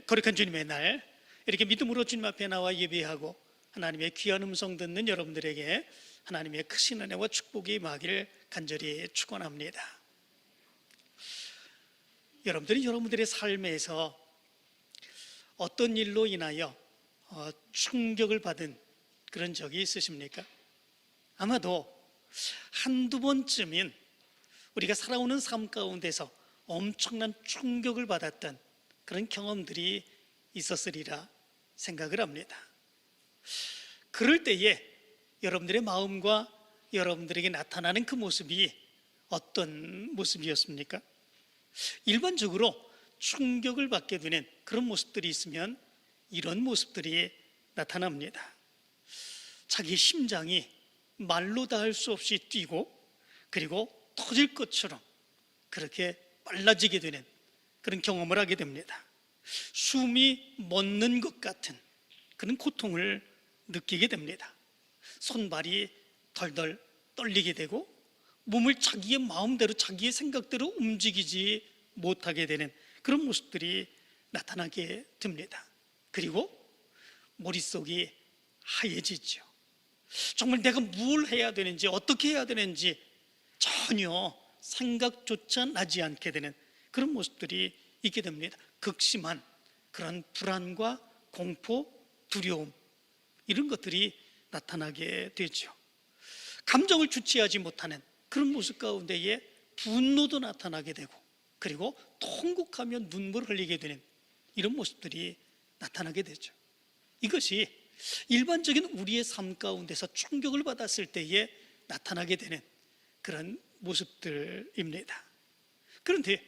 거룩한 주님의 날 이렇게 믿음으로 주님 앞에 나와 예배하고 하나님의 귀한 음성 듣는 여러분들에게 하나님의 크신 은혜와 축복이 임하기를 간절히 축원합니다. 여러분들이 여러분들의 삶에서 어떤 일로 인하여 충격을 받은 그런 적이 있으십니까? 아마도 한두 번쯤은 우리가 살아오는 삶 가운데서 엄청난 충격을 받았던 그런 경험들이 있었으리라 생각을 합니다. 그럴 때에 여러분들의 마음과 여러분들에게 나타나는 그 모습이 어떤 모습이었습니까? 일반적으로 충격을 받게 되는 그런 모습들이 있으면 이런 모습들이 나타납니다. 자기 심장이 말로 다 할 수 없이 뛰고 그리고 터질 것처럼 그렇게 빨라지게 되는 그런 경험을 하게 됩니다. 숨이 멎는 것 같은 그런 고통을 느끼게 됩니다. 손발이 덜덜 떨리게 되고 몸을 자기의 마음대로 자기의 생각대로 움직이지 못하게 되는 그런 모습들이 나타나게 됩니다. 그리고 머릿속이 하얘지죠. 정말 내가 뭘 해야 되는지 어떻게 해야 되는지 전혀 생각조차 나지 않게 되는 그런 모습들이 있게 됩니다. 극심한 그런 불안과 공포, 두려움 이런 것들이 나타나게 되죠. 감정을 주체하지 못하는 그런 모습 가운데에 분노도 나타나게 되고 그리고 통곡하며 눈물을 흘리게 되는 이런 모습들이 나타나게 되죠. 이것이 일반적인 우리의 삶 가운데서 충격을 받았을 때에 나타나게 되는 그런 모습들입니다. 그런데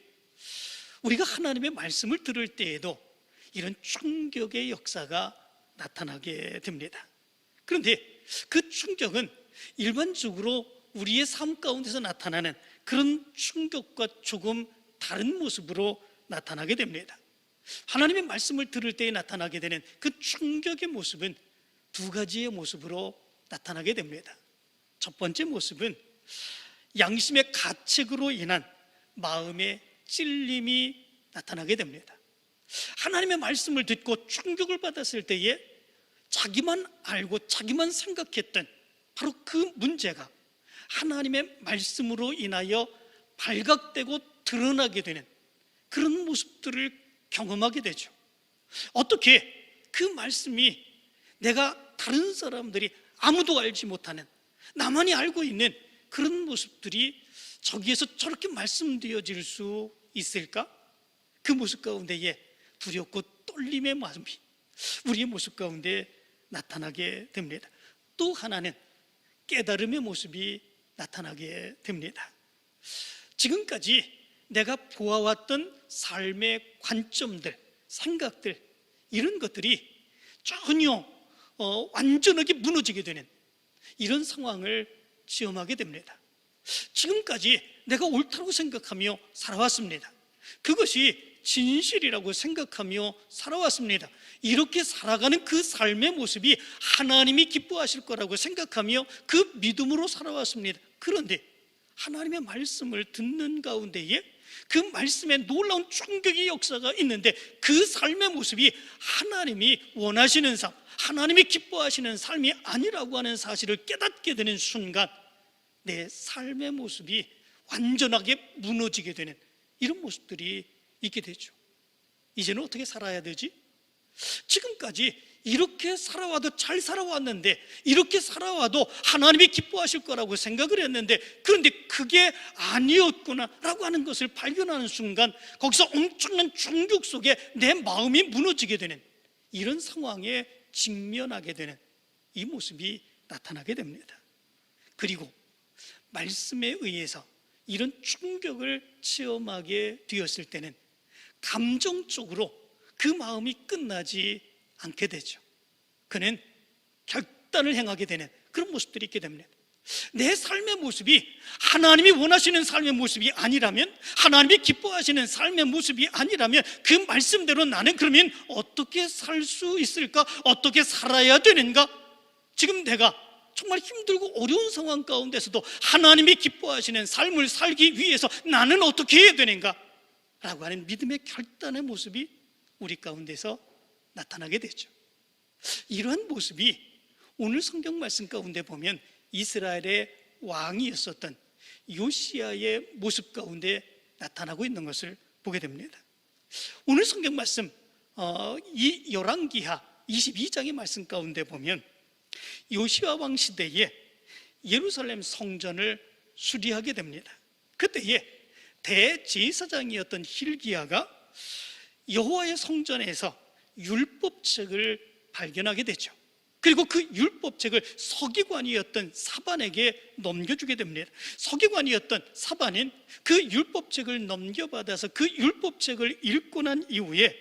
우리가 하나님의 말씀을 들을 때에도 이런 충격의 역사가 나타나게 됩니다. 그런데 그 충격은 일반적으로 우리의 삶 가운데서 나타나는 그런 충격과 조금 다른 모습으로 나타나게 됩니다. 하나님의 말씀을 들을 때에 나타나게 되는 그 충격의 모습은 두 가지의 모습으로 나타나게 됩니다. 첫 번째 모습은 양심의 가책으로 인한 마음의 찔림이 나타나게 됩니다. 하나님의 말씀을 듣고 충격을 받았을 때에 자기만 알고 자기만 생각했던 바로 그 문제가 하나님의 말씀으로 인하여 발각되고 드러나게 되는 그런 모습들을 경험하게 되죠. 어떻게 그 말씀이 내가 다른 사람들이 아무도 알지 못하는 나만이 알고 있는 그런 모습들이 저기에서 저렇게 말씀되어질 수 있을까? 그 모습 가운데에 두렵고 떨림의 마음이 우리의 모습 가운데 나타나게 됩니다. 또 하나는 깨달음의 모습이 나타나게 됩니다. 지금까지 내가 보아왔던 삶의 관점들, 생각들 이런 것들이 전혀 완전하게 무너지게 되는 이런 상황을 체험하게 됩니다. 지금까지 내가 옳다고 생각하며 살아왔습니다. 그것이 진실이라고 생각하며 살아왔습니다. 이렇게 살아가는 그 삶의 모습이 하나님이 기뻐하실 거라고 생각하며 그 믿음으로 살아왔습니다. 그런데 하나님의 말씀을 듣는 가운데에 그 말씀에 놀라운 충격의 역사가 있는데 그 삶의 모습이 하나님이 원하시는 삶, 하나님이 기뻐하시는 삶이 아니라고 하는 사실을 깨닫게 되는 순간 내 삶의 모습이 완전하게 무너지게 되는 이런 모습들이 있게 되죠. 이제는 어떻게 살아야 되지? 지금까지 이렇게 살아와도 잘 살아왔는데 이렇게 살아와도 하나님이 기뻐하실 거라고 생각을 했는데 그런데 그게 아니었구나 라고 하는 것을 발견하는 순간 거기서 엄청난 충격 속에 내 마음이 무너지게 되는 이런 상황에 직면하게 되는 이 모습이 나타나게 됩니다. 그리고 말씀에 의해서 이런 충격을 체험하게 되었을 때는 감정적으로 그 마음이 끝나지 않게 되죠. 그는 결단을 행하게 되는 그런 모습들이 있게 됩니다. 내 삶의 모습이 하나님이 원하시는 삶의 모습이 아니라면, 하나님이 기뻐하시는 삶의 모습이 아니라면 그 말씀대로 나는 그러면 어떻게 살 수 있을까? 어떻게 살아야 되는가? 지금 내가 정말 힘들고 어려운 상황 가운데서도 하나님이 기뻐하시는 삶을 살기 위해서 나는 어떻게 해야 되는가? 라고 하는 믿음의 결단의 모습이 우리 가운데서 나타나게 되죠. 이러한 모습이 오늘 성경 말씀 가운데 보면 이스라엘의 왕이었었던 요시야의 모습 가운데 나타나고 있는 것을 보게 됩니다. 오늘 성경 말씀 이 열왕기하 22장의 말씀 가운데 보면 요시야 왕 시대에 예루살렘 성전을 수리하게 됩니다. 그때에 대제사장이었던 hil기야가 여호와의 성전에서 율법책을 발견하게 되죠. 그리고 그 율법책을 서기관이었던 사반에게 넘겨주게 됩니다. 서기관이었던 사반은 그 율법책을 넘겨받아서 그 율법책을 읽고 난 이후에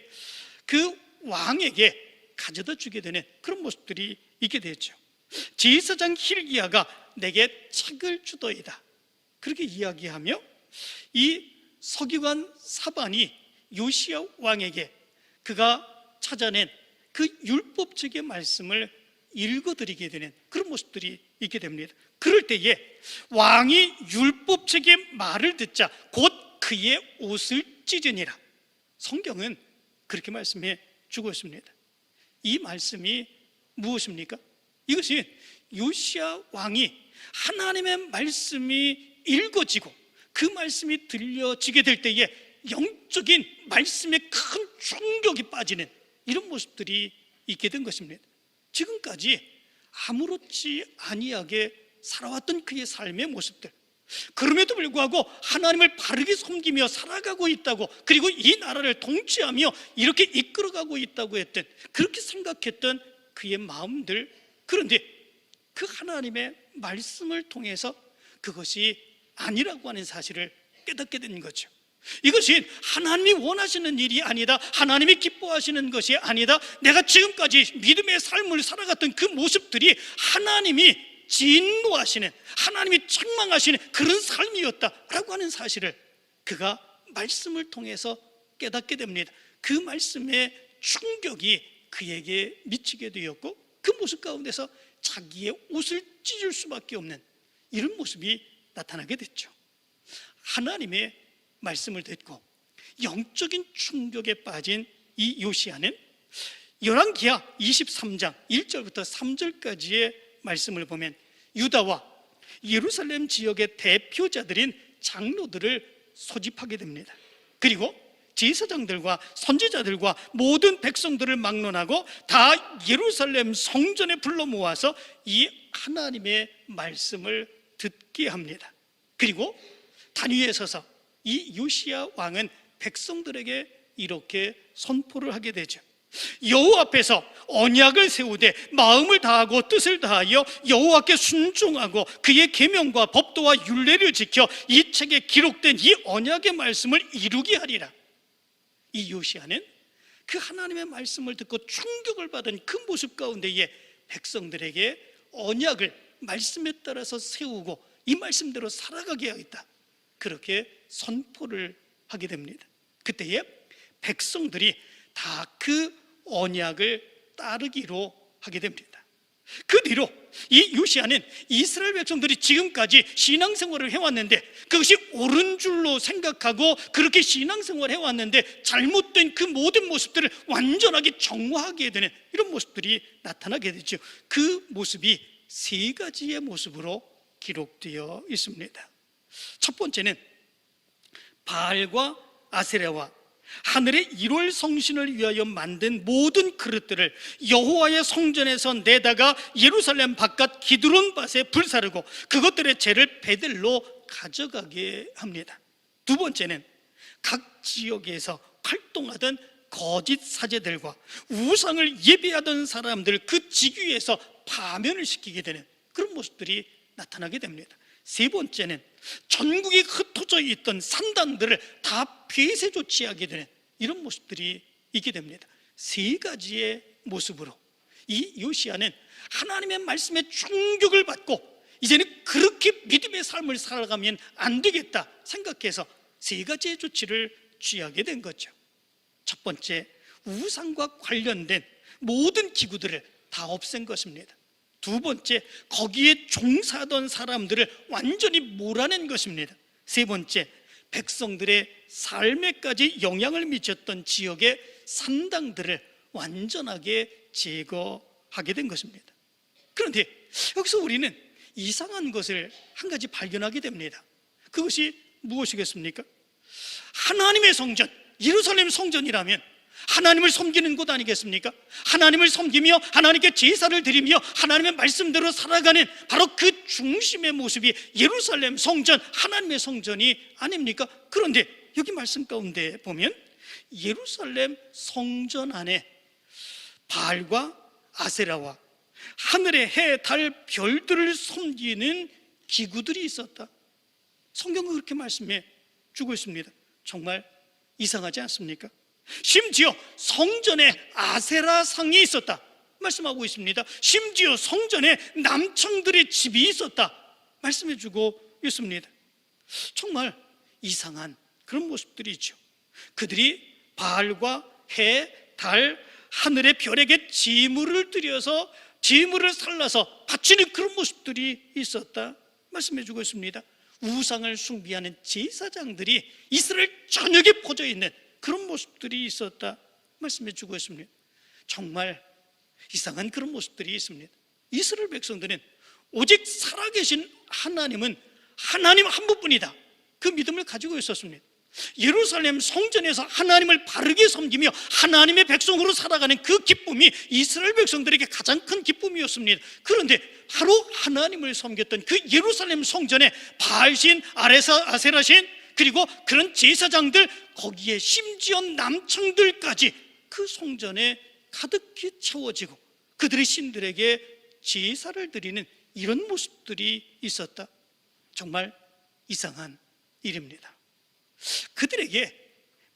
그 왕에게 가져다 주게 되는 그런 모습들이 있게 되죠. 제사장 hil기야가 내게 책을 주더이다, 그렇게 이야기하며 이 서기관 사반이 요시야 왕에게 그가 찾아낸 그 율법책의 말씀을 읽어드리게 되는 그런 모습들이 있게 됩니다. 그럴 때에 왕이 율법책의 말을 듣자 곧 그의 옷을 찢으니라. 성경은 그렇게 말씀해 주고 있습니다. 이 말씀이 무엇입니까? 이것이 요시야 왕이 하나님의 말씀이 읽어지고 그 말씀이 들려지게 될 때에 영적인 말씀에 큰 충격이 빠지는 이런 모습들이 있게 된 것입니다. 지금까지 아무렇지 아니하게 살아왔던 그의 삶의 모습들, 그럼에도 불구하고 하나님을 바르게 섬기며 살아가고 있다고, 그리고 이 나라를 통치하며 이렇게 이끌어가고 있다고 했던, 그렇게 생각했던 그의 마음들, 그런데 그 하나님의 말씀을 통해서 그것이 아니라고 하는 사실을 깨닫게 된 거죠. 이것이 하나님이 원하시는 일이 아니다, 하나님이 기뻐하시는 것이 아니다, 내가 지금까지 믿음의 삶을 살아갔던 그 모습들이 하나님이 진노하시는, 하나님이 책망하시는 그런 삶이었다라고 하는 사실을 그가 말씀을 통해서 깨닫게 됩니다. 그 말씀의 충격이 그에게 미치게 되었고 그 모습 가운데서 자기의 옷을 찢을 수밖에 없는 이런 모습이 나타나게 됐죠. 하나님의 말씀을 듣고 영적인 충격에 빠진 이 요시야는 열왕기하 23장 1절부터 3절까지의 말씀을 보면 유다와 예루살렘 지역의 대표자들인 장로들을 소집하게 됩니다. 그리고 제사장들과 선지자들과 모든 백성들을 막론하고 다 예루살렘 성전에 불러 모아서 이 하나님의 말씀을 듣게 합니다. 그리고 단 위에 서서 이 요시야 왕은 백성들에게 이렇게 선포를 하게 되죠. 여호와 앞에서 언약을 세우되 마음을 다하고 뜻을 다하여 여호와께 순종하고 그의 계명과 법도와 율례를 지켜 이 책에 기록된 이 언약의 말씀을 이루게 하리라. 이 요시야는 그 하나님의 말씀을 듣고 충격을 받은 그 모습 가운데에 백성들에게 언약을 말씀에 따라서 세우고 이 말씀대로 살아가게 하겠다, 그렇게 선포를 하게 됩니다. 그때에 백성들이 다 그 언약을 따르기로 하게 됩니다. 그 뒤로 이 요시야는 이스라엘 백성들이 지금까지 신앙생활을 해왔는데 그것이 옳은 줄로 생각하고 그렇게 신앙생활을 해왔는데 잘못된 그 모든 모습들을 완전하게 정화하게 되는 이런 모습들이 나타나게 되죠. 그 모습이 세 가지의 모습으로 기록되어 있습니다. 첫 번째는 바알과 아세라와 하늘의 1월 성신을 위하여 만든 모든 그릇들을 여호와의 성전에서 내다가 예루살렘 바깥 기드론 밭에 불사르고 그것들의 재를 베들로 가져가게 합니다. 두 번째는 각 지역에서 활동하던 거짓 사제들과 우상을 예배하던 사람들 그 지귀에서 파면을 시키게 되는 그런 모습들이 나타나게 됩니다. 세 번째는 전국에 흩어져 있던 산당들을 다 폐쇄 조치하게 되는 이런 모습들이 있게 됩니다. 세 가지의 모습으로 이 요시야는 하나님의 말씀에 충격을 받고 이제는 그렇게 믿음의 삶을 살아가면 안 되겠다 생각해서 세 가지의 조치를 취하게 된 거죠. 첫 번째, 우상과 관련된 모든 기구들을 다 없앤 것입니다. 두 번째, 거기에 종사하던 사람들을 완전히 몰아낸 것입니다. 세 번째, 백성들의 삶에까지 영향을 미쳤던 지역의 산당들을 완전하게 제거하게 된 것입니다. 그런데 여기서 우리는 이상한 것을 한 가지 발견하게 됩니다. 그것이 무엇이겠습니까? 하나님의 성전, 예루살렘 성전이라면 하나님을 섬기는 곳 아니겠습니까? 하나님을 섬기며 하나님께 제사를 드리며 하나님의 말씀대로 살아가는 바로 그 중심의 모습이 예루살렘 성전, 하나님의 성전이 아닙니까? 그런데 여기 말씀 가운데 보면 예루살렘 성전 안에 바알과 아세라와 하늘의 해, 달, 별들을 섬기는 기구들이 있었다. 성경은 그렇게 말씀해 주고 있습니다. 정말 이상하지 않습니까? 심지어 성전에 아세라 상이 있었다 말씀하고 있습니다. 심지어 성전에 남청들의 집이 있었다 말씀해 주고 있습니다. 정말 이상한 그런 모습들이 있죠. 그들이 바알과 해, 달, 하늘의 별에게 제물을 드려서 제물을 살라서 바치는 그런 모습들이 있었다 말씀해 주고 있습니다. 우상을 숭배하는 제사장들이 이스라엘 전역에 퍼져 있는 그런 모습들이 있었다 말씀해 주고 있습니다. 정말 이상한 그런 모습들이 있습니다. 이스라엘 백성들은 오직 살아계신 하나님은 하나님 한 분뿐이다 그 믿음을 가지고 있었습니다. 예루살렘 성전에서 하나님을 바르게 섬기며 하나님의 백성으로 살아가는 그 기쁨이 이스라엘 백성들에게 가장 큰 기쁨이었습니다. 그런데 바로 하나님을 섬겼던 그 예루살렘 성전에 바알신, 아세라신, 그리고 그런 제사장들, 거기에 심지어 남청들까지 그 성전에 가득히 채워지고 그들의 신들에게 제사를 드리는 이런 모습들이 있었다. 정말 이상한 일입니다. 그들에게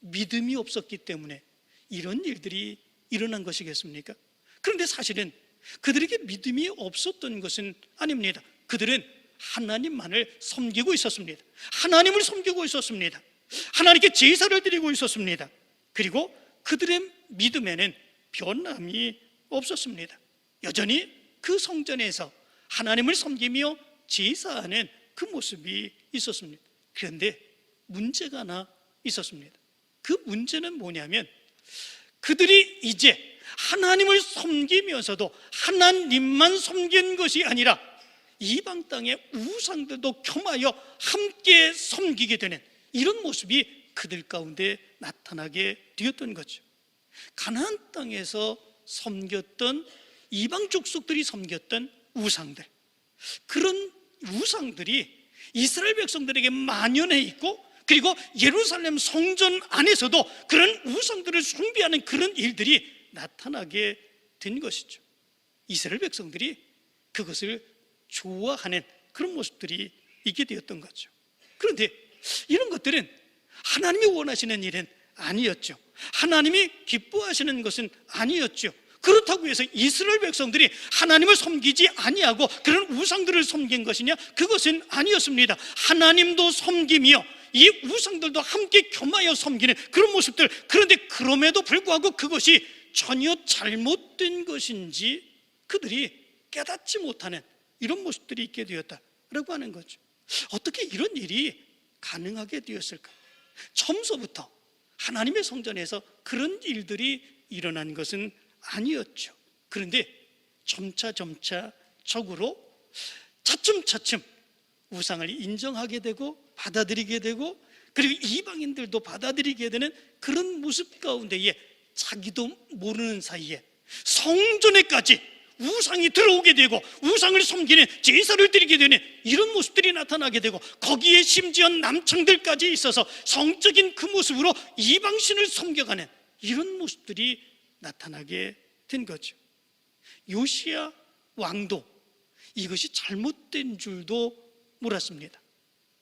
믿음이 없었기 때문에 이런 일들이 일어난 것이겠습니까? 그런데 사실은 그들에게 믿음이 없었던 것은 아닙니다. 그들은 하나님만을 섬기고 있었습니다. 하나님을 섬기고 있었습니다. 하나님께 제사를 드리고 있었습니다. 그리고 그들의 믿음에는 변함이 없었습니다. 여전히 그 성전에서 하나님을 섬기며 제사하는 그 모습이 있었습니다. 그런데 문제가 하나 있었습니다. 그 문제는 뭐냐면 그들이 이제 하나님을 섬기면서도 하나님만 섬긴 것이 아니라 이방 땅의 우상들도 겸하여 함께 섬기게 되는 이런 모습이 그들 가운데 나타나게 되었던 거죠. 가나안 땅에서 섬겼던 이방 족속들이 섬겼던 우상들, 그런 우상들이 이스라엘 백성들에게 만연해 있고 그리고 예루살렘 성전 안에서도 그런 우상들을 숭배하는 그런 일들이 나타나게 된 것이죠. 이스라엘 백성들이 그것을 좋아하는 그런 모습들이 있게 되었던 거죠. 그런데 이런 것들은 하나님이 원하시는 일은 아니었죠. 하나님이 기뻐하시는 것은 아니었죠. 그렇다고 해서 이스라엘 백성들이 하나님을 섬기지 아니하고 그런 우상들을 섬긴 것이냐? 그것은 아니었습니다. 하나님도 섬기며 이 우상들도 함께 겸하여 섬기는 그런 모습들, 그런데 그럼에도 불구하고 그것이 전혀 잘못된 것인지 그들이 깨닫지 못하는 이런 모습들이 있게 되었다라고 하는 거죠. 어떻게 이런 일이 가능하게 되었을까? 처음서부터 하나님의 성전에서 그런 일들이 일어난 것은 아니었죠. 그런데 점차적으로 차츰차츰 우상을 인정하게 되고 받아들이게 되고 그리고 이방인들도 받아들이게 되는 그런 모습 가운데에 자기도 모르는 사이에 성전에까지 우상이 들어오게 되고 우상을 섬기는 제사를 드리게 되는 이런 모습들이 나타나게 되고 거기에 심지어 남청들까지 있어서 성적인 그 모습으로 이방신을 섬겨가는 이런 모습들이 나타나게 된 거죠. 요시야 왕도 이것이 잘못된 줄도 몰랐습니다.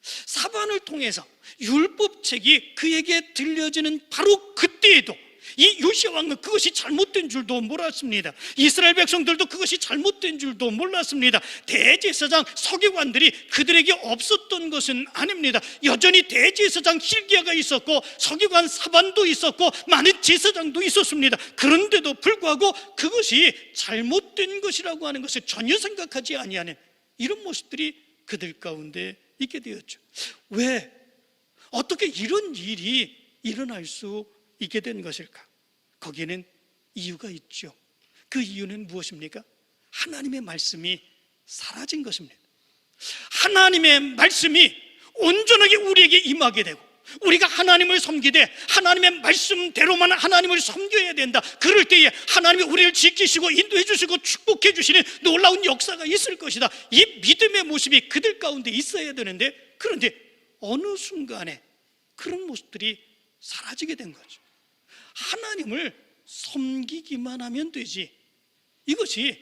사반을 통해서 율법책이 그에게 들려지는 바로 그때에도 이 요시야 왕은 그것이 잘못된 줄도 몰랐습니다. 이스라엘 백성들도 그것이 잘못된 줄도 몰랐습니다. 대제사장 서기관들이 그들에게 없었던 것은 아닙니다. 여전히 대제사장 hilki야가 있었고 서기관 사반도 있었고 많은 제사장도 있었습니다. 그런데도 불구하고 그것이 잘못된 것이라고 하는 것을 전혀 생각하지 아니하는 이런 모습들이 그들 가운데 있게 되었죠. 왜? 어떻게 이런 일이 일어날 수 있게 된 것일까? 거기에는 이유가 있죠. 그 이유는 무엇입니까? 하나님의 말씀이 사라진 것입니다. 하나님의 말씀이 온전하게 우리에게 임하게 되고, 우리가 하나님을 섬기되 하나님의 말씀대로만 하나님을 섬겨야 된다. 그럴 때에 하나님이 우리를 지키시고 인도해 주시고 축복해 주시는 놀라운 역사가 있을 것이다. 이 믿음의 모습이 그들 가운데 있어야 되는데, 그런데 어느 순간에 그런 모습들이 사라지게 된 거죠. 하나님을 섬기기만 하면 되지, 이것이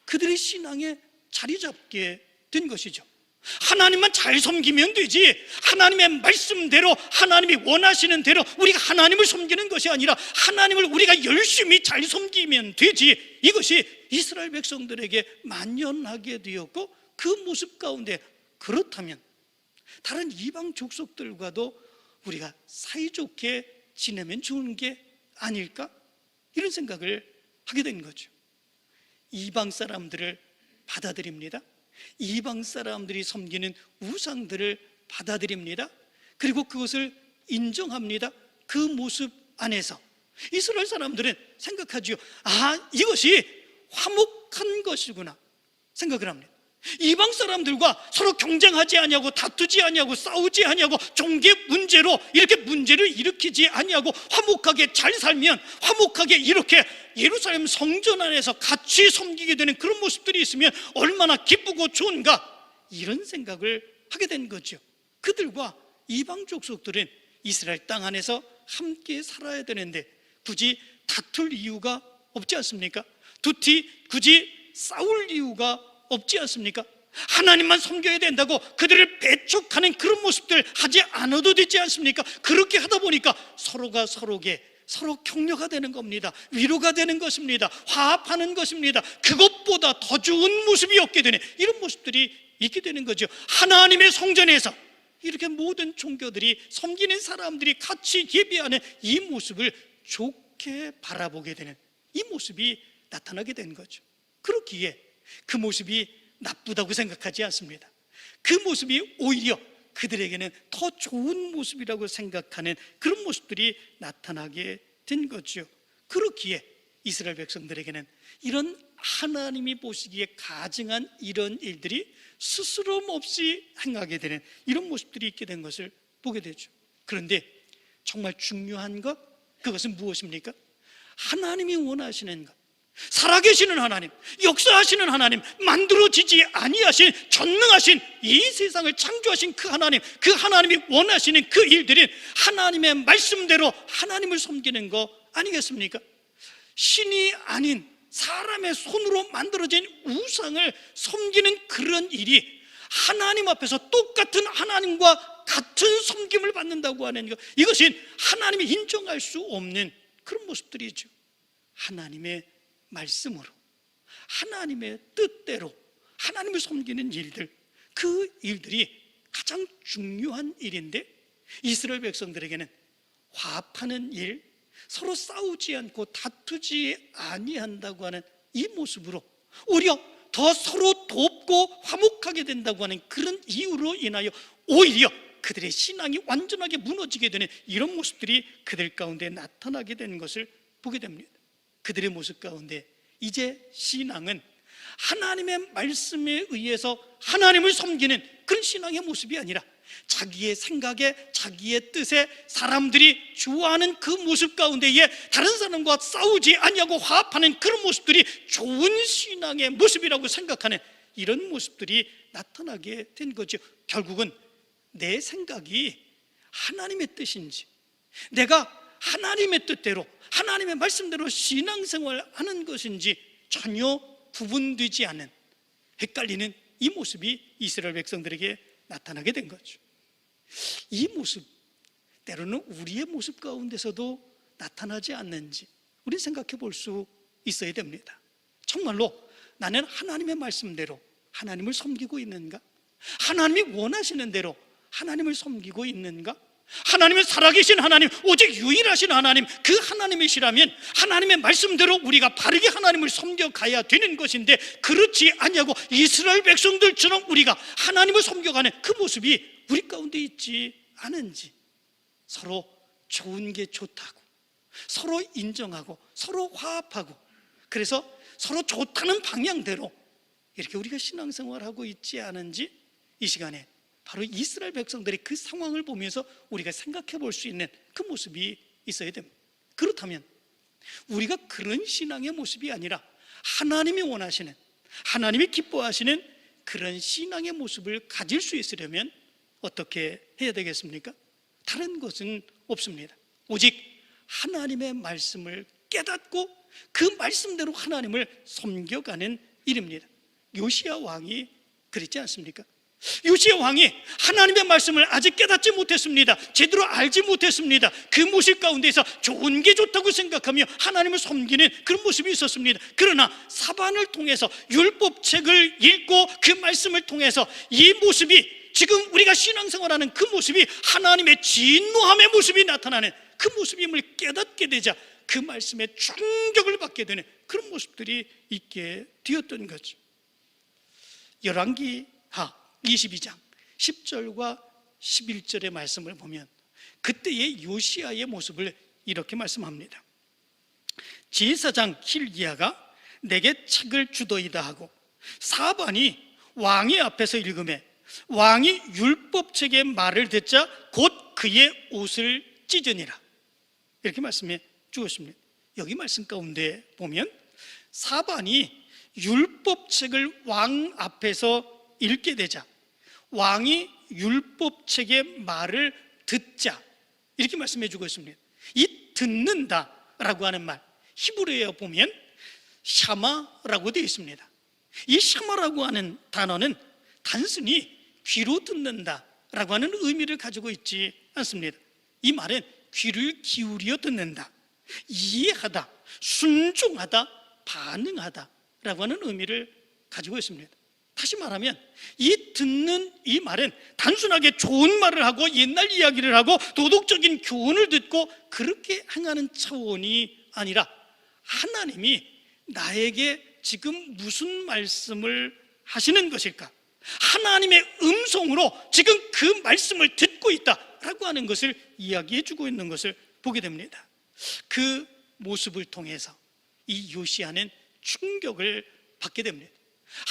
그들의 신앙에 자리 잡게 된 것이죠. 하나님만 잘 섬기면 되지, 하나님의 말씀대로 하나님이 원하시는 대로 우리가 하나님을 섬기는 것이 아니라 하나님을 우리가 열심히 잘 섬기면 되지, 이것이 이스라엘 백성들에게 만연하게 되었고, 그 모습 가운데 그렇다면 다른 이방 족속들과도 우리가 사이좋게 지내면 좋은 게 아닐까? 이런 생각을 하게 된 거죠. 이방 사람들을 받아들입니다. 이방 사람들이 섬기는 우상들을 받아들입니다. 그리고 그것을 인정합니다. 그 모습 안에서 이스라엘 사람들은 생각하지요. 아, 이것이 화목한 것이구나 생각을 합니다. 이방 사람들과 서로 경쟁하지 아니하고 다투지 아니하고 싸우지 아니하고 종교 문제로 이렇게 문제를 일으키지 아니하고 화목하게 잘 살면, 화목하게 이렇게 예루살렘 성전 안에서 같이 섬기게 되는 그런 모습들이 있으면 얼마나 기쁘고 좋은가, 이런 생각을 하게 된 거죠. 그들과 이방 족속들은 이스라엘 땅 안에서 함께 살아야 되는데 굳이 다툴 이유가 없지 않습니까? 굳이 싸울 이유가 없지 않습니까? 하나님만 섬겨야 된다고 그들을 배척하는 그런 모습들 하지 않아도 되지 않습니까? 그렇게 하다 보니까 서로가 서로에게 서로 격려가 되는 겁니다. 위로가 되는 것입니다. 화합하는 것입니다. 그것보다 더 좋은 모습이 없게 되는 이런 모습들이 있게 되는 거죠. 하나님의 성전에서 이렇게 모든 종교들이, 섬기는 사람들이 같이 예배하는 이 모습을 좋게 바라보게 되는 이 모습이 나타나게 된 거죠. 그렇기에 그 모습이 나쁘다고 생각하지 않습니다. 그 모습이 오히려 그들에게는 더 좋은 모습이라고 생각하는 그런 모습들이 나타나게 된 거죠. 그렇기에 이스라엘 백성들에게는 이런 하나님이 보시기에 가증한 이런 일들이 스스럼 없이 행하게 되는 이런 모습들이 있게 된 것을 보게 되죠. 그런데 정말 중요한 것, 그것은 무엇입니까? 하나님이 원하시는 것, 살아계시는 하나님, 역사하시는 하나님, 만들어지지 아니하신 전능하신 이 세상을 창조하신 그 하나님이 원하시는 그 일들은 하나님의 말씀대로 하나님을 섬기는 거 아니겠습니까? 신이 아닌 사람의 손으로 만들어진 우상을 섬기는 그런 일이 하나님 앞에서 똑같은 하나님과 같은 섬김을 받는다고 하는 것, 이것은 하나님이 인정할 수 없는 그런 모습들이죠. 하나님의 말씀으로, 하나님의 뜻대로 하나님을 섬기는 일들, 그 일들이 가장 중요한 일인데, 이스라엘 백성들에게는 화합하는 일, 서로 싸우지 않고 다투지 아니한다고 하는 이 모습으로 오히려 더 서로 돕고 화목하게 된다고 하는 그런 이유로 인하여 오히려 그들의 신앙이 완전하게 무너지게 되는 이런 모습들이 그들 가운데 나타나게 되는 것을 보게 됩니다. 그들의 모습 가운데 이제 신앙은 하나님의 말씀에 의해서 하나님을 섬기는 그런 신앙의 모습이 아니라 자기의 생각에, 자기의 뜻에, 사람들이 좋아하는 그 모습 가운데에 다른 사람과 싸우지 아니하고 화합하는 그런 모습들이 좋은 신앙의 모습이라고 생각하는 이런 모습들이 나타나게 된 거죠. 결국은 내 생각이 하나님의 뜻인지, 내가 하나님의 뜻대로 하나님의 말씀대로 신앙생활하는 것인지 전혀 구분되지 않는, 헷갈리는 이 모습이 이스라엘 백성들에게 나타나게 된 거죠. 이 모습, 때로는 우리의 모습 가운데서도 나타나지 않는지 우리 생각해 볼 수 있어야 됩니다. 정말로 나는 하나님의 말씀대로 하나님을 섬기고 있는가? 하나님이 원하시는 대로 하나님을 섬기고 있는가? 하나님은 살아계신 하나님, 오직 유일하신 하나님, 그 하나님이시라면 하나님의 말씀대로 우리가 바르게 하나님을 섬겨가야 되는 것인데, 그렇지 아니하고 이스라엘 백성들처럼 우리가 하나님을 섬겨가는 그 모습이 우리 가운데 있지 않은지, 서로 좋은 게 좋다고, 서로 인정하고 서로 화합하고, 그래서 서로 좋다는 방향대로 이렇게 우리가 신앙생활하고 있지 않은지, 이 시간에 바로 이스라엘 백성들의 그 상황을 보면서 우리가 생각해 볼 수 있는 그 모습이 있어야 됩니다. 그렇다면 우리가 그런 신앙의 모습이 아니라 하나님이 원하시는, 하나님이 기뻐하시는 그런 신앙의 모습을 가질 수 있으려면 어떻게 해야 되겠습니까? 다른 것은 없습니다. 오직 하나님의 말씀을 깨닫고 그 말씀대로 하나님을 섬겨가는 일입니다. 요시야 왕이 그랬지 않습니까? 요시야 왕이 하나님의 말씀을 아직 깨닫지 못했습니다. 제대로 알지 못했습니다. 그 모습 가운데서 좋은 게 좋다고 생각하며 하나님을 섬기는 그런 모습이 있었습니다. 그러나 사반을 통해서, 율법책을 읽고 그 말씀을 통해서 이 모습이, 지금 우리가 신앙생활하는 그 모습이 하나님의 진노함의 모습이 나타나는 그 모습임을 깨닫게 되자 그 말씀에 충격을 받게 되는 그런 모습들이 있게 되었던 거죠. 열왕기하 22장 10절과 11절의 말씀을 보면 그때의 요시야의 모습을 이렇게 말씀합니다. 제사장 hil기야가 내게 책을 주더이다 하고, 사반이 왕의 앞에서 읽음에 왕이 율법책의 말을 듣자 곧 그의 옷을 찢으니라, 이렇게 말씀해 주었습니다. 여기 말씀 가운데 보면 사반이 율법책을 왕 앞에서 읽게 되자, 왕이 율법책의 말을 듣자, 이렇게 말씀해 주고 있습니다. 이 듣는다라고 하는 말, 히브리어에 보면 샤마라고 되어 있습니다. 이 샤마라고 하는 단어는 단순히 귀로 듣는다라고 하는 의미를 가지고 있지 않습니다. 이 말은 귀를 기울여 듣는다, 이해하다, 순종하다, 반응하다라고 하는 의미를 가지고 있습니다. 다시 말하면 이 듣는 이 말은 단순하게 좋은 말을 하고 옛날 이야기를 하고 도덕적인 교훈을 듣고 그렇게 행하는 차원이 아니라, 하나님이 나에게 지금 무슨 말씀을 하시는 것일까, 하나님의 음성으로 지금 그 말씀을 듣고 있다라고 하는 것을 이야기해 주고 있는 것을 보게 됩니다. 그 모습을 통해서 이 요시야는 충격을 받게 됩니다.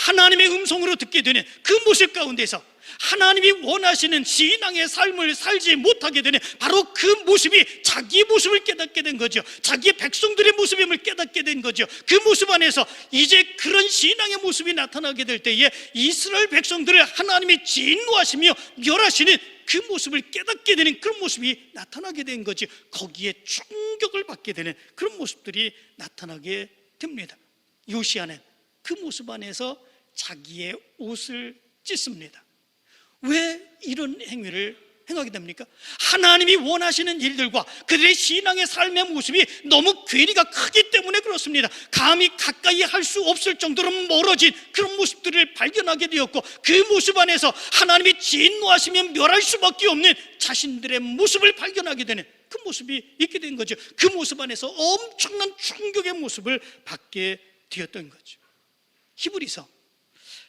하나님의 음성으로 듣게 되는 그 모습 가운데서 하나님이 원하시는 신앙의 삶을 살지 못하게 되는 바로 그 모습이 자기의 모습을 깨닫게 된 거죠. 자기의 백성들의 모습임을 깨닫게 된 거죠. 그 모습 안에서 이제 그런 신앙의 모습이 나타나게 될 때에 이스라엘 백성들을 하나님이 진노하시며 멸하시는 그 모습을 깨닫게 되는 그런 모습이 나타나게 된 거지, 거기에 충격을 받게 되는 그런 모습들이 나타나게 됩니다. 요시야는 그 모습 안에서 자기의 옷을 찢습니다. 왜 이런 행위를 행하게 됩니까? 하나님이 원하시는 일들과 그들의 신앙의 삶의 모습이 너무 괴리가 크기 때문에 그렇습니다. 감히 가까이 할 수 없을 정도로 멀어진 그런 모습들을 발견하게 되었고, 그 모습 안에서 하나님이 진노하시면 멸할 수밖에 없는 자신들의 모습을 발견하게 되는 그 모습이 있게 된 거죠. 그 모습 안에서 엄청난 충격의 모습을 받게 되었던 거죠. 히브리서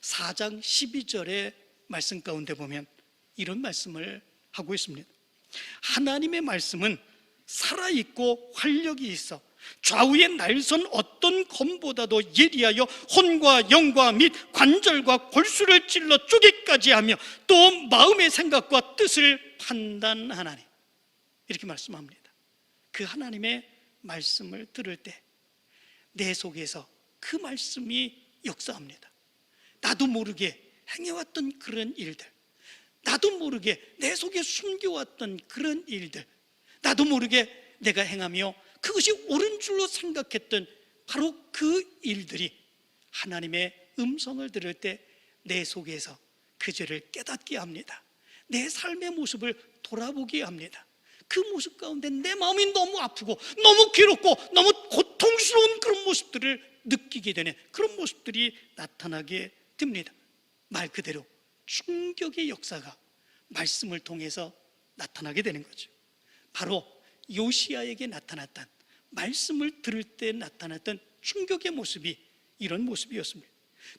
4장 12절의 말씀 가운데 보면 이런 말씀을 하고 있습니다. 하나님의 말씀은 살아있고 활력이 있어 좌우의 날선 어떤 검보다도 예리하여 혼과 영과 및 관절과 골수를 찔러 쪼개까지 하며 또 마음의 생각과 뜻을 판단하나니, 이렇게 말씀합니다. 그 하나님의 말씀을 들을 때 내 속에서 그 말씀이 역사합니다. 나도 모르게 행해왔던 그런 일들, 나도 모르게 내 속에 숨겨왔던 그런 일들, 나도 모르게 내가 행하며 그것이 옳은 줄로 생각했던 바로 그 일들이 하나님의 음성을 들을 때 내 속에서 그 죄를 깨닫게 합니다. 내 삶의 모습을 돌아보게 합니다. 그 모습 가운데 내 마음이 너무 아프고 너무 괴롭고 너무 고통스러운 그런 모습들을 느끼게 되는 그런 모습들이 나타나게 됩니다. 말 그대로 충격의 역사가 말씀을 통해서 나타나게 되는 거죠. 바로 요시야에게 나타났던, 말씀을 들을 때 나타났던 충격의 모습이 이런 모습이었습니다.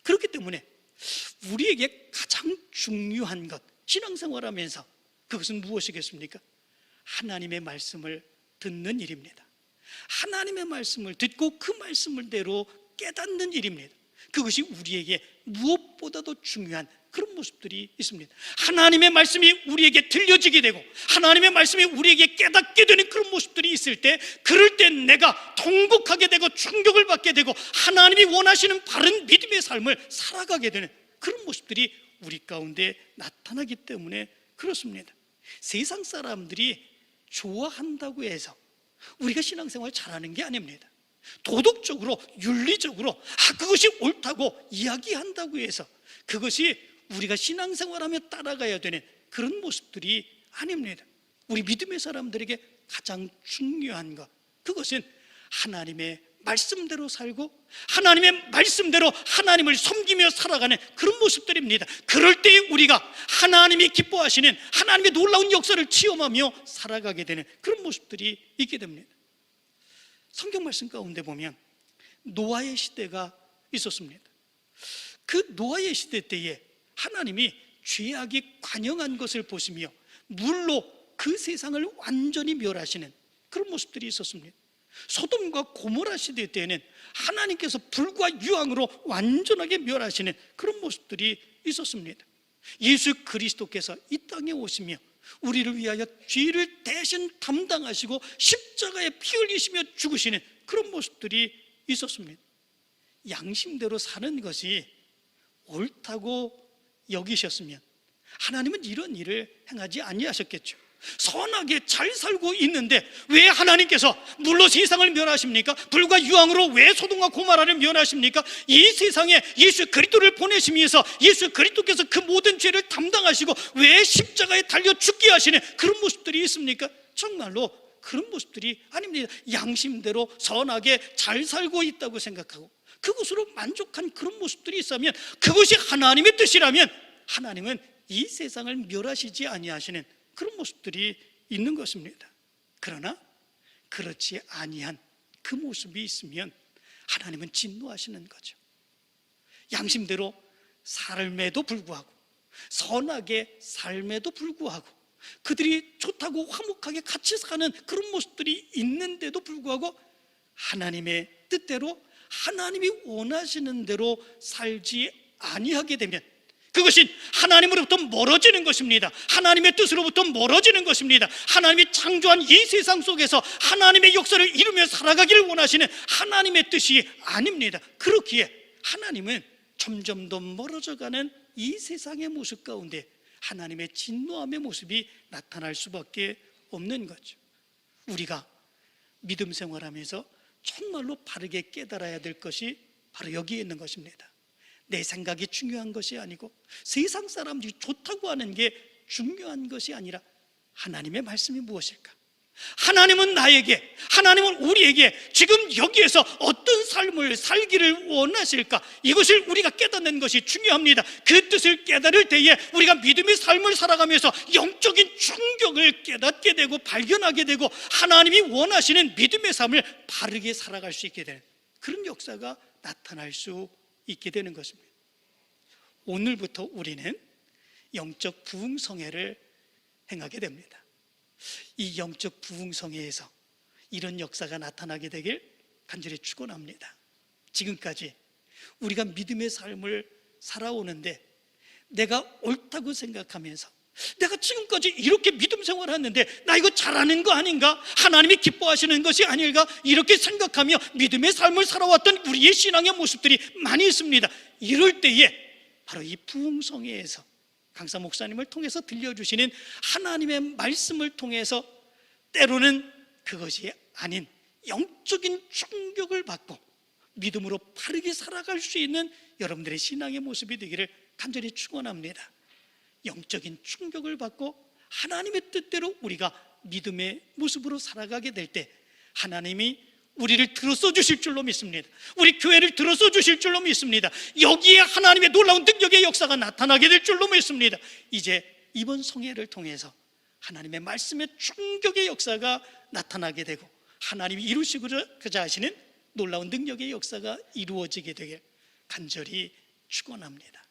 그렇기 때문에 우리에게 가장 중요한 것, 신앙생활하면서 그것은 무엇이겠습니까? 하나님의 말씀을 듣는 일입니다. 하나님의 말씀을 듣고 그 말씀을대로 깨닫는 일입니다. 그것이 우리에게 무엇보다도 중요한 그런 모습들이 있습니다. 하나님의 말씀이 우리에게 들려지게 되고 하나님의 말씀이 우리에게 깨닫게 되는 그런 모습들이 있을 때, 그럴 때 내가 통곡하게 되고 충격을 받게 되고 하나님이 원하시는 바른 믿음의 삶을 살아가게 되는 그런 모습들이 우리 가운데 나타나기 때문에 그렇습니다. 세상 사람들이 좋아한다고 해서 우리가 신앙생활 잘하는 게 아닙니다. 도덕적으로 윤리적으로 그것이 옳다고 이야기한다고 해서 그것이 우리가 신앙생활하며 따라가야 되는 그런 모습들이 아닙니다. 우리 믿음의 사람들에게 가장 중요한 것, 그것은 하나님의 말씀대로 살고 하나님의 말씀대로 하나님을 섬기며 살아가는 그런 모습들입니다. 그럴 때 우리가 하나님이 기뻐하시는 하나님의 놀라운 역사를 체험하며 살아가게 되는 그런 모습들이 있게 됩니다. 성경 말씀 가운데 보면 노아의 시대가 있었습니다. 그 노아의 시대 때에 하나님이 죄악이 관영한 것을 보시며 물로 그 세상을 완전히 멸하시는 그런 모습들이 있었습니다. 소돔과 고모라 시대 때에는 하나님께서 불과 유황으로 완전하게 멸하시는 그런 모습들이 있었습니다. 예수 그리스도께서 이 땅에 오시며 우리를 위하여 죄를 대신 담당하시고 십자가에 피 흘리시며 죽으시는 그런 모습들이 있었습니다. 양심대로 사는 것이 옳다고 여기셨으면 하나님은 이런 일을 행하지 아니하셨겠죠. 선하게 잘 살고 있는데 왜 하나님께서 물로 세상을 멸하십니까? 불과 유황으로 왜 소돔과 고모라를 멸하십니까? 이 세상에 예수 그리스도를 보내시면서 예수 그리스도께서 그 모든 죄를 담당하시고 왜 십자가에 달려 죽게 하시는 그런 모습들이 있습니까? 정말로 그런 모습들이 아닙니다. 양심대로 선하게 잘 살고 있다고 생각하고 그것으로 만족한 그런 모습들이 있다면, 그것이 하나님의 뜻이라면 하나님은 이 세상을 멸하시지 아니하시는 그런 모습들이 있는 것입니다. 그러나 그렇지 아니한 그 모습이 있으면 하나님은 진노하시는 거죠. 양심대로 삶에도 불구하고 선하게 삶에도 불구하고 그들이 좋다고 화목하게 같이 사는 그런 모습들이 있는데도 불구하고 하나님의 뜻대로 하나님이 원하시는 대로 살지 아니하게 되면 그것이 하나님으로부터 멀어지는 것입니다. 하나님의 뜻으로부터 멀어지는 것입니다. 하나님이 창조한 이 세상 속에서 하나님의 역사를 이루며 살아가기를 원하시는 하나님의 뜻이 아닙니다. 그렇기에 하나님은 점점 더 멀어져가는 이 세상의 모습 가운데 하나님의 진노함의 모습이 나타날 수밖에 없는 거죠. 우리가 믿음 생활하면서 정말로 바르게 깨달아야 될 것이 바로 여기에 있는 것입니다. 내 생각이 중요한 것이 아니고 세상 사람들이 좋다고 하는 게 중요한 것이 아니라 하나님의 말씀이 무엇일까? 하나님은 나에게, 하나님은 우리에게 지금 여기에서 어떤 삶을 살기를 원하실까? 이것을 우리가 깨닫는 것이 중요합니다. 그 뜻을 깨달을 때에 우리가 믿음의 삶을 살아가면서 영적인 충격을 깨닫게 되고 발견하게 되고 하나님이 원하시는 믿음의 삶을 바르게 살아갈 수 있게 되는 그런 역사가 나타날 수 있게 되는 것입니다. 오늘부터 우리는 영적 부흥성회를 행하게 됩니다. 이 영적 부흥성회에서 이런 역사가 나타나게 되길 간절히 축원합니다. 지금까지 우리가 믿음의 삶을 살아오는데 내가 옳다고 생각하면서 내가 지금까지 이렇게 믿음 생활을 했는데 나 이거 잘하는 거 아닌가? 하나님이 기뻐하시는 것이 아닐까? 이렇게 생각하며 믿음의 삶을 살아왔던 우리의 신앙의 모습들이 많이 있습니다. 이럴 때에 바로 이 부흥성회에서 강사 목사님을 통해서 들려주시는 하나님의 말씀을 통해서 때로는 그것이 아닌 영적인 충격을 받고 믿음으로 바르게 살아갈 수 있는 여러분들의 신앙의 모습이 되기를 간절히 축원합니다. 영적인 충격을 받고 하나님의 뜻대로 우리가 믿음의 모습으로 살아가게 될 때 하나님이 우리를 들어서 주실 줄로 믿습니다. 우리 교회를 들어서 주실 줄로 믿습니다. 여기에 하나님의 놀라운 능력의 역사가 나타나게 될 줄로 믿습니다. 이제 이번 성회를 통해서 하나님의 말씀의 충격의 역사가 나타나게 되고 하나님이 이루시고자 하시는 놀라운 능력의 역사가 이루어지게 되길 간절히 축원합니다.